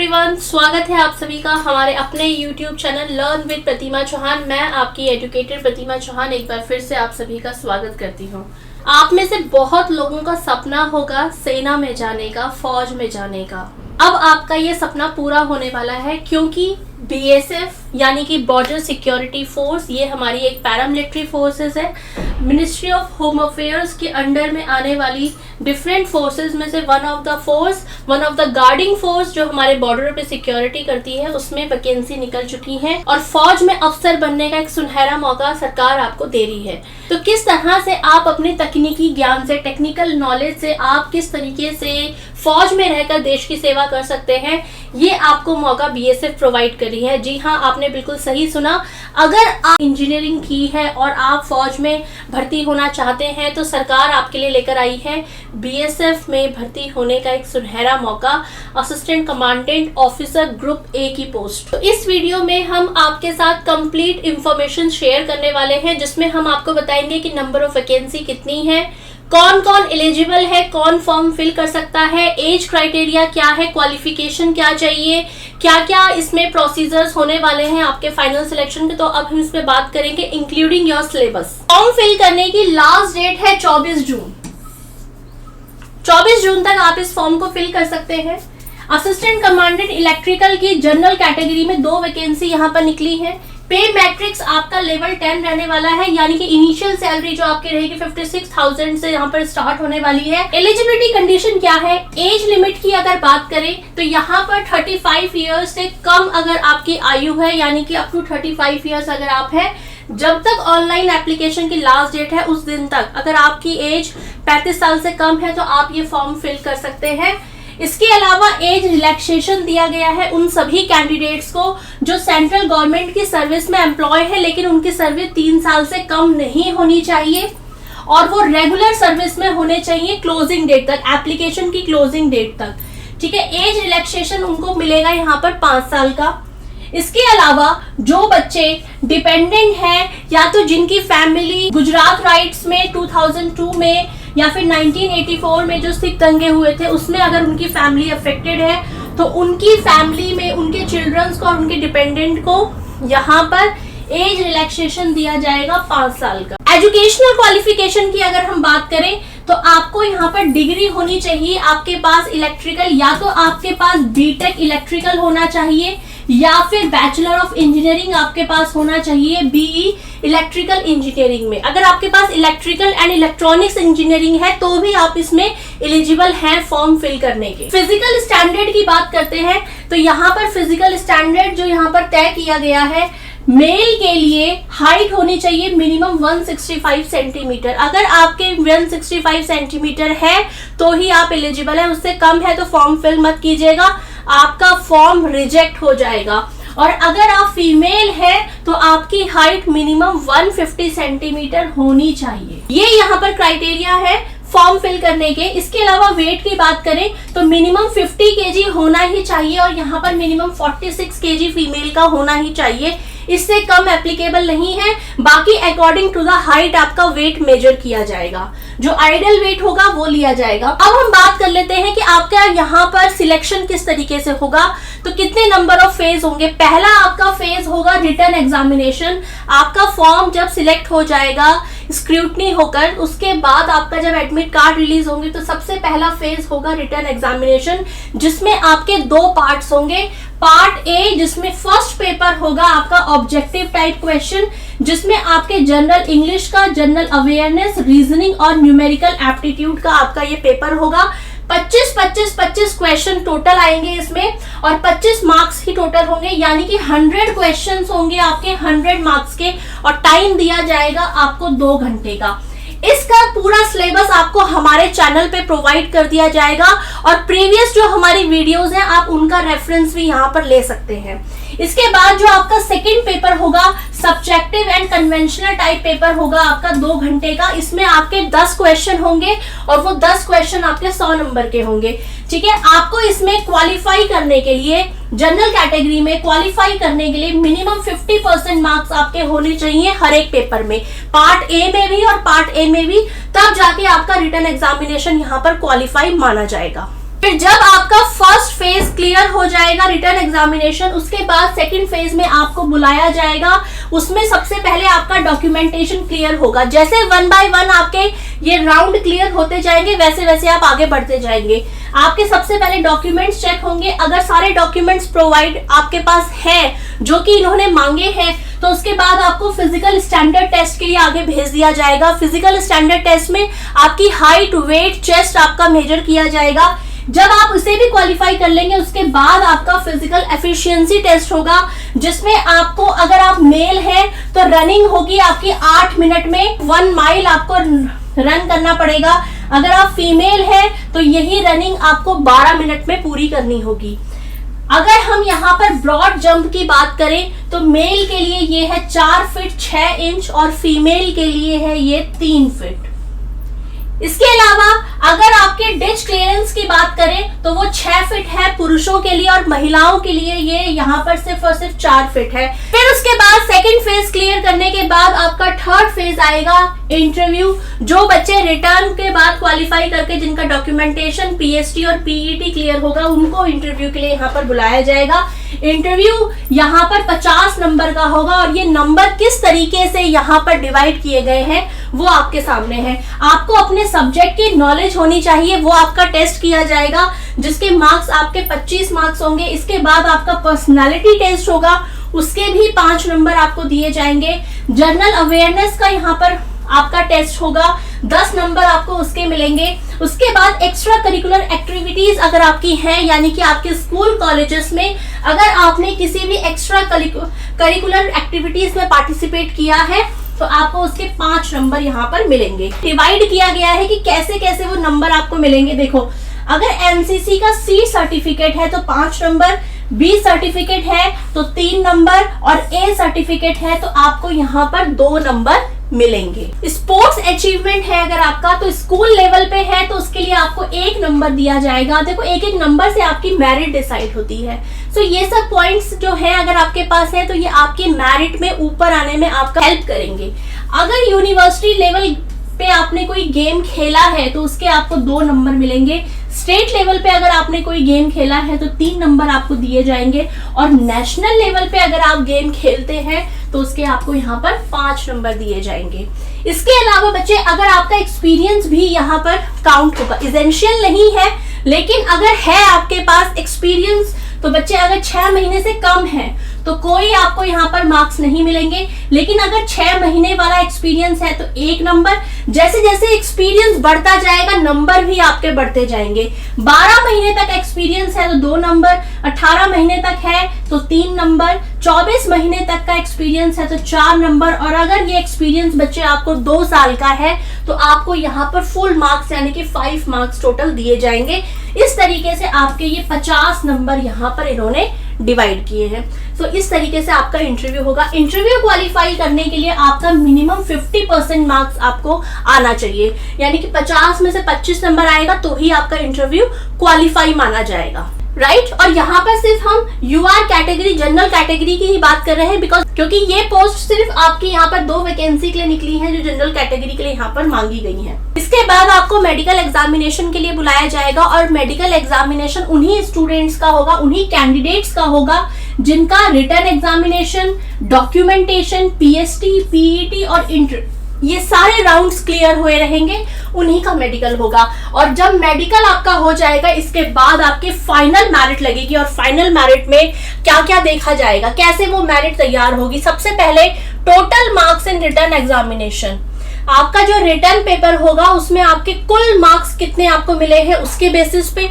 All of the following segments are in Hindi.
एवरीवन, स्वागत है आप सभी का हमारे अपने YouTube चैनल लर्न विद प्रतिमा चौहान। मैं आपकी एजुकेटर प्रतिमा चौहान एक बार फिर से आप सभी का स्वागत करती हूँ। आप में से बहुत लोगों का सपना होगा सेना में जाने का, फौज में जाने का। अब आपका ये सपना पूरा होने वाला है क्योंकि BSF यानी कि बॉर्डर सिक्योरिटी फोर्स, ये हमारी एक पैरामिलिट्री फोर्सेस है। मिनिस्ट्री ऑफ होम अफेयर्स के अंडर में आने वाली डिफरेंट फोर्सेस में से one of the guarding force जो हमारे बॉर्डर पे सिक्योरिटी करती है, उसमें वैकेंसी निकल चुकी है और फौज में अफसर बनने का एक सुनहरा मौका सरकार आपको दे रही है। तो किस तरह से आप अपने तकनीकी ज्ञान से, टेक्निकल नॉलेज से आप किस तरीके से फौज में रहकर देश की सेवा कर सकते हैं, ये आपको मौका BSF प्रोवाइड कर रही है। जी हाँ, आपने बिल्कुल सही सुना। अगर आप इंजीनियरिंग की है और आप फौज में भर्ती होना चाहते हैं तो सरकार आपके लिए लेकर आई है BSF में भर्ती होने का एक सुनहरा मौका, assistant commandant officer group A की पोस्ट। तो इस वीडियो में हम आपके साथ कंप्लीट इंफॉर्मेशन शेयर करने वाले हैं, जिसमें हम आपको बताएंगे कि नंबर ऑफ वैकेंसी कितनी है, कौन कौन एलिजिबल है, कौन फॉर्म फिल कर सकता है, एज क्राइटेरिया क्या है, क्वालिफिकेशन क्या चाहिए, क्या क्या इसमें प्रोसीजर्स होने वाले हैं आपके फाइनल सिलेक्शन के। तो अब हम इसमें बात करेंगे including your syllabus. Form fill करने की लास्ट डेट है 24 जून। 24 जून तक आप इस फॉर्म को फिल कर सकते हैं। असिस्टेंट कमांडेंट इलेक्ट्रिकल की जनरल कैटेगरी में 2 वैकेंसी यहाँ पर निकली है। पे मैट्रिक्स आपका लेवल 10 रहने वाला है, यानी कि इनिशियल सैलरी जो आपकी रहेगी 56,000 से यहाँ पर स्टार्ट होने वाली है। एलिजिबिलिटी कंडीशन क्या है, एज लिमिट की अगर बात करें तो यहाँ पर 35 ईयर्स से कम अगर आपकी आयु है, यानी कि अप टू 35 ईयर्स अगर आप है, जब तक ऑनलाइन एप्लीकेशन की लास्ट डेट है उस दिन तक अगर आपकी एज 35 साल से कम है तो आप ये फॉर्म फिल कर सकते हैं। इसके अलावा एज रिलैक्सेशन दिया गया है उन सभी कैंडिडेट्स को जो सेंट्रल गवर्नमेंट की सर्विस में एम्प्लॉय है, लेकिन उनकी सर्विस 3 साल से कम नहीं होनी चाहिए और वो रेगुलर सर्विस में होने चाहिए क्लोजिंग डेट तक, एप्लीकेशन की क्लोजिंग डेट तक। ठीक है, एज रिलैक्सेशन उनको मिलेगा यहाँ पर 5 साल का। इसके अलावा जो बच्चे डिपेंडेंट हैं या तो जिनकी फैमिली गुजरात राइट्स में 2002 में या फिर 1984 में जो सिख दंगे हुए थे उसमें अगर उनकी फैमिली अफेक्टेड है तो उनकी फैमिली में उनके चिल्ड्रंस को और उनके डिपेंडेंट को यहाँ पर एज रिलैक्सेशन दिया जाएगा 5 साल का। एजुकेशनल क्वालिफिकेशन की अगर हम बात करें तो आपको यहाँ पर डिग्री होनी चाहिए आपके पास इलेक्ट्रिकल, या तो आपके पास BTech इलेक्ट्रिकल होना चाहिए या फिर बैचलर ऑफ इंजीनियरिंग आपके पास होना चाहिए BE इलेक्ट्रिकल इंजीनियरिंग में। अगर आपके पास इलेक्ट्रिकल एंड इलेक्ट्रॉनिक्स इंजीनियरिंग है तो भी आप इसमें एलिजिबल हैं फॉर्म फिल करने के। फिजिकल स्टैंडर्ड की बात करते हैं तो यहाँ पर फिजिकल स्टैंडर्ड जो यहाँ पर तय किया गया है, मेल के लिए हाइट होनी चाहिए मिनिमम 165 सेंटीमीटर। अगर आपके 165 सेंटीमीटर है तो ही आप एलिजिबल है, उससे कम है तो फॉर्म फिल मत कीजिएगा, आपका फॉर्म रिजेक्ट हो जाएगा। और अगर आप फीमेल है तो आपकी हाइट मिनिमम 150 सेंटीमीटर होनी चाहिए। ये यहाँ पर क्राइटेरिया है फॉर्म फिल करने के। इसके अलावा वेट की बात करें तो मिनिमम 50 kg होना ही चाहिए और यहाँ पर मिनिमम 46 kg फीमेल का होना ही चाहिए, इससे कम एप्लीकेबल नहीं है। बाकी अकॉर्डिंग टू द हाइट आपका वेट मेजर किया जाएगा, जो आइडियल वेट होगा वो लिया जाएगा। अब हम बात कर लेते हैं कि आपका यहाँ पर सिलेक्शन किस तरीके से होगा, तो कितने नंबर ऑफ फेज होंगे। पहला आपका फेज होगा रिटन एग्जामिनेशन। आपका फॉर्म जब सिलेक्ट हो जाएगा स्क्रूटनी होकर, उसके बाद आपका जब एडमिट कार्ड रिलीज होंगे तो सबसे पहला फेज होगा रिटन एग्जामिनेशन, जिसमें आपके 2 पार्ट्स होंगे। पार्ट A जिसमें फर्स्ट पेपर होगा आपका ऑब्जेक्टिव टाइप क्वेश्चन, जिसमें आपके जनरल इंग्लिश का, जनरल अवेयरनेस, रीजनिंग और न्यूमेरिकल एप्टीट्यूड का आपका ये पेपर होगा। 25 क्वेश्चन टोटल आएंगे इसमें और 25 मार्क्स ही टोटल होंगे, यानी कि 100 क्वेश्चंस होंगे आपके 100 मार्क्स के और टाइम दिया जाएगा आपको 2 घंटे का। इसका पूरा सिलेबस आपको हमारे चैनल पे प्रोवाइड कर दिया जाएगा और प्रीवियस जो हमारी वीडियोस हैं आप उनका रेफरेंस भी यहाँ पर ले सकते हैं। इसके बाद जो आपका सेकंड पेपर होगा subjective and conventional type paper होगा आपका 2 घंटे का। इसमें आपके 10 क्वेश्चन होंगे और वो 10 क्वेश्चन आपके 100 नंबर के होंगे। ठीक है, आपको इसमें क्वालिफाई करने के लिए, जनरल कैटेगरी में क्वालिफाई करने के लिए मिनिमम 50% मार्क्स आपके होने चाहिए हर एक पेपर में, पार्ट A में भी और पार्ट A में भी, तब जाके आपका रिटन एग्जामिनेशन यहाँ पर क्वालिफाई माना जाएगा। फिर जब आपका फर्स्ट फेज क्लियर हो जाएगा रिटन एग्जामिनेशन, उसके बाद सेकंड फेज में आपको बुलाया जाएगा। उसमें सबसे पहले आपका डॉक्यूमेंटेशन क्लियर होगा। जैसे 1 बाय 1 आपके ये राउंड क्लियर होते जाएंगे, वैसे वैसे आप आगे बढ़ते जाएंगे। आपके सबसे पहले डॉक्यूमेंट्स चेक होंगे। अगर सारे डॉक्यूमेंट्स प्रोवाइड आपके पास है जो कि इन्होंने मांगे हैं, तो उसके बाद आपको फिजिकल स्टैंडर्ड टेस्ट के लिए आगे भेज दिया जाएगा। फिजिकल स्टैंडर्ड टेस्ट में आपकी हाइट, वेट, चेस्ट आपका मेजर किया जाएगा। जब आप उसे भी क्वालिफाई कर लेंगे, उसके बाद आपका फिजिकल एफिशिएंसी टेस्ट होगा, जिसमें आपको, अगर आप मेल हैं तो रनिंग होगी आपकी 8 मिनट में 1 माइल आपको रन करना पड़ेगा। अगर आप फीमेल हैं तो यही रनिंग आपको 12 मिनट में पूरी करनी होगी। अगर हम यहाँ पर ब्रॉड जंप की बात करें तो मेल के लिए ये है 4 फीट 6 इंच और फीमेल के लिए है ये 3 फीट। इसके अलावा अगर आपके डिच क्लियरेंस की बात करें तो वो 6 फीट है पुरुषों के लिए, और महिलाओं के लिए ये यहाँ पर सिर्फ और सिर्फ 4 फीट है। फिर उसके बाद सेकंड फेज क्लियर करने के बाद आपका थर्ड फेज आएगा इंटरव्यू। जो बच्चे रिटर्न के बाद क्वालिफाई करके जिनका डॉक्यूमेंटेशन, पीएसटी और पीईटी क्लियर होगा, उनको इंटरव्यू के लिए यहाँ पर बुलाया जाएगा। इंटरव्यू यहाँ पर 50 नंबर का होगा, और ये नंबर किस तरीके से यहाँ पर डिवाइड किए गए हैं वो आपके सामने है। आपको अपने सब्जेक्ट की नॉलेज होनी चाहिए, वो आपका टेस्ट किया जाएगा, जिसके मार्क्स आपके 25 मार्क्स होंगे। इसके बाद आपका पर्सनालिटी टेस्ट होगा, उसके भी 5 नंबर आपको दिए जाएंगे। जनरल अवेयरनेस का यहाँ पर आपका टेस्ट होगा, 10 नंबर आपको उसके मिलेंगे। उसके बाद एक्स्ट्रा करिकुलर एक्टिविटीज अगर आपकी हैं, यानी कि आपके स्कूल कॉलेजेस में अगर आपने किसी भी एक्स्ट्रा करिकुलर एक्टिविटीज में पार्टिसिपेट किया है, तो आपको उसके 5 नंबर यहाँ पर मिलेंगे। डिवाइड किया गया है कि कैसे कैसे वो नंबर आपको मिलेंगे। देखो, अगर एनसीसी का सी सर्टिफिकेट है तो 5 नंबर, बी सर्टिफिकेट है तो 3 नंबर, और ए सर्टिफिकेट है तो आपको यहाँ पर 2 नंबर मिलेंगे। स्पोर्ट्स अचीवमेंट है अगर आपका, तो स्कूल लेवल पे है तो उसके लिए आपको 1 नंबर दिया जाएगा। देखो, एक एक नंबर से आपकी मेरिट डिसाइड होती है। तो ये सब पॉइंट्स जो है अगर आपके पास है तो ये आपके मेरिट में ऊपर आने में आपका हेल्प करेंगे। अगर यूनिवर्सिटी लेवल पे आपने कोई गेम खेला है तो उसके आपको 2 नंबर मिलेंगे। स्टेट लेवल पे अगर आपने कोई गेम खेला है तो 3 नंबर आपको दिए जाएंगे, और नेशनल लेवल पे अगर आप गेम खेलते हैं तो उसके आपको यहाँ पर 5 नंबर दिए जाएंगे। इसके अलावा बच्चे, अगर आपका एक्सपीरियंस भी यहाँ पर काउंट होगा। एसेंशियल नहीं है, लेकिन अगर है आपके पास एक्सपीरियंस तो बच्चे अगर 6 महीने से कम है तो कोई आपको यहाँ पर मार्क्स नहीं मिलेंगे। लेकिन अगर 6 महीने वाला एक्सपीरियंस है तो 1 नंबर। जैसे जैसे एक्सपीरियंस बढ़ता जाएगा नंबर भी आपके बढ़ते जाएंगे। 12 महीने तक एक्सपीरियंस है तो 2 नंबर, 18 महीने तक है तो 3 नंबर, 24 महीने तक का एक्सपीरियंस है तो 4 नंबर, और अगर ये एक्सपीरियंस बच्चे आपको 2 साल का है तो आपको यहाँ पर फुल मार्क्स यानी कि 5 मार्क्स टोटल दिए जाएंगे। इस तरीके से आपके ये 50 नंबर यहाँ पर इन्होंने डिवाइड किए हैं। तो इस तरीके से आपका इंटरव्यू होगा। इंटरव्यू क्वालिफाई करने के लिए आपका मिनिमम 50% मार्क्स आपको आना चाहिए, यानी कि 50 में से 25 नंबर आएगा तो ही आपका इंटरव्यू क्वालिफाई माना जाएगा, राइट। और यहाँ पर सिर्फ हम यूआर कैटेगरी, जनरल कैटेगरी की ही बात कर रहे हैं, बिकॉज क्योंकि ये पोस्ट सिर्फ आपकी यहाँ पर 2 वैकेंसी के लिए निकली है जो जनरल कैटेगरी के लिए यहाँ पर मांगी गई है। इसके बाद आपको मेडिकल एग्जामिनेशन के लिए बुलाया जाएगा, और मेडिकल एग्जामिनेशन उन्हीं स्टूडेंट्स का होगा, उन्हीं कैंडिडेट्स का होगा जिनका written examination, documentation, PST, PET और इंटर, ये सारे राउंड्स क्लियर हुए रहेंगे, उन्हीं का मेडिकल होगा। और जब मेडिकल आपका हो जाएगा, इसके बाद आपके फाइनल मेरिट लगेगी, और फाइनल मेरिट में क्या क्या देखा जाएगा, कैसे वो मेरिट तैयार होगी। सबसे पहले total marks in written examination, आपका जो रिटन पेपर होगा उसमें आपके कुल मार्क्स कितने आपको मिले हैं उसके बेसिस पे।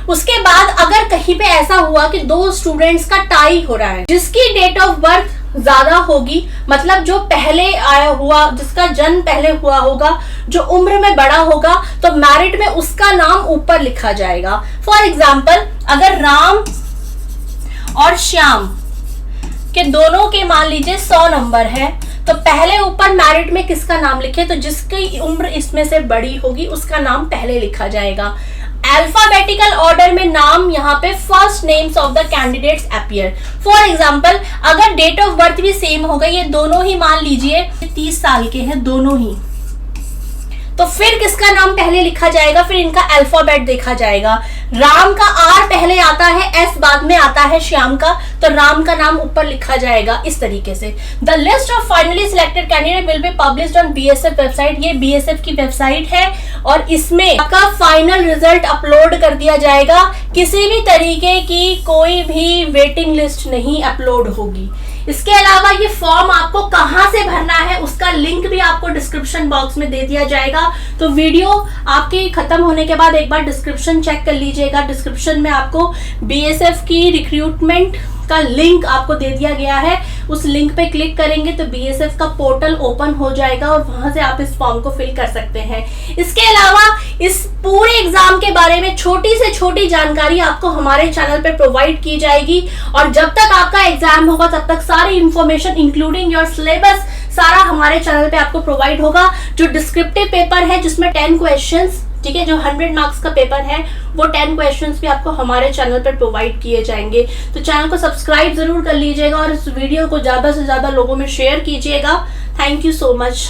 उसके बाद अगर कहीं पे ऐसा हुआ कि 2 स्टूडेंट्स का टाई हो रहा है, जिसकी डेट ऑफ बर्थ ज्यादा होगी, मतलब जो पहले आया हुआ, जिसका जन्म पहले हुआ होगा, जो उम्र में बड़ा होगा, तो मेरिट में उसका नाम ऊपर लिखा जाएगा। फॉर एग्जाम्पल, अगर राम और श्याम के दोनों के मान लीजिए 100 नंबर है, तो पहले ऊपर मेरिट में किसका नाम लिखे, तो जिसकी उम्र इसमें से बड़ी होगी उसका नाम पहले लिखा जाएगा। अल्फाबेटिकल ऑर्डर में नाम यहाँ पे first names of the candidates appear. For example, अगर डेट ऑफ बर्थ भी सेम होगा, ये दोनों ही मान लीजिए 30 साल के हैं दोनों ही, तो फिर किसका नाम पहले लिखा जाएगा, फिर इनका अल्फाबेट देखा जाएगा। राम का आर पहले आता है, एस बाद में आता है श्याम का, तो राम का नाम ऊपर लिखा जाएगा इस तरीके से। The list of finally selected candidate will be published on BSF website. ये बीएसएफ की वेबसाइट है और इसमें आपका फाइनल रिजल्ट अपलोड कर दिया जाएगा। किसी भी तरीके की कोई भी वेटिंग लिस्ट नहीं अपलोड होगी। इसके अलावा ये फॉर्म आपको कहां से भरना है उसका लिंक भी आपको डिस्क्रिप्शन बॉक्स में दे दिया जाएगा। तो वीडियो आपकी खत्म होने के बाद एक बार डिस्क्रिप्शन चेक कर लीजिएगा। डिस्क्रिप्शन में आपको बीएसएफ की रिक्रूटमेंट का लिंक आपको दे दिया गया है। उस लिंक पे क्लिक करेंगे तो बीएसएफ का पोर्टल ओपन हो जाएगा और वहां से आप इस फॉर्म को फिल कर सकते हैं। इसके अलावा इस पूरे एग्जाम के बारे में छोटी से छोटी जानकारी आपको हमारे चैनल पे प्रोवाइड की जाएगी और जब तक आपका एग्जाम होगा तब तक सारी इंफॉर्मेशन इंक्लूडिंग योर सिलेबस सारा हमारे चैनल पे आपको प्रोवाइड होगा। जो डिस्क्रिप्टिव पेपर है जिसमें 10 क्वेश्चंस, ठीक है, जो 100 मार्क्स का पेपर है वो 10 क्वेश्चंस भी आपको हमारे चैनल पर प्रोवाइड किए जाएंगे। तो चैनल को सब्सक्राइब जरूर कर लीजिएगा और इस वीडियो को ज्यादा से ज्यादा लोगों में शेयर कीजिएगा। Thank you so much.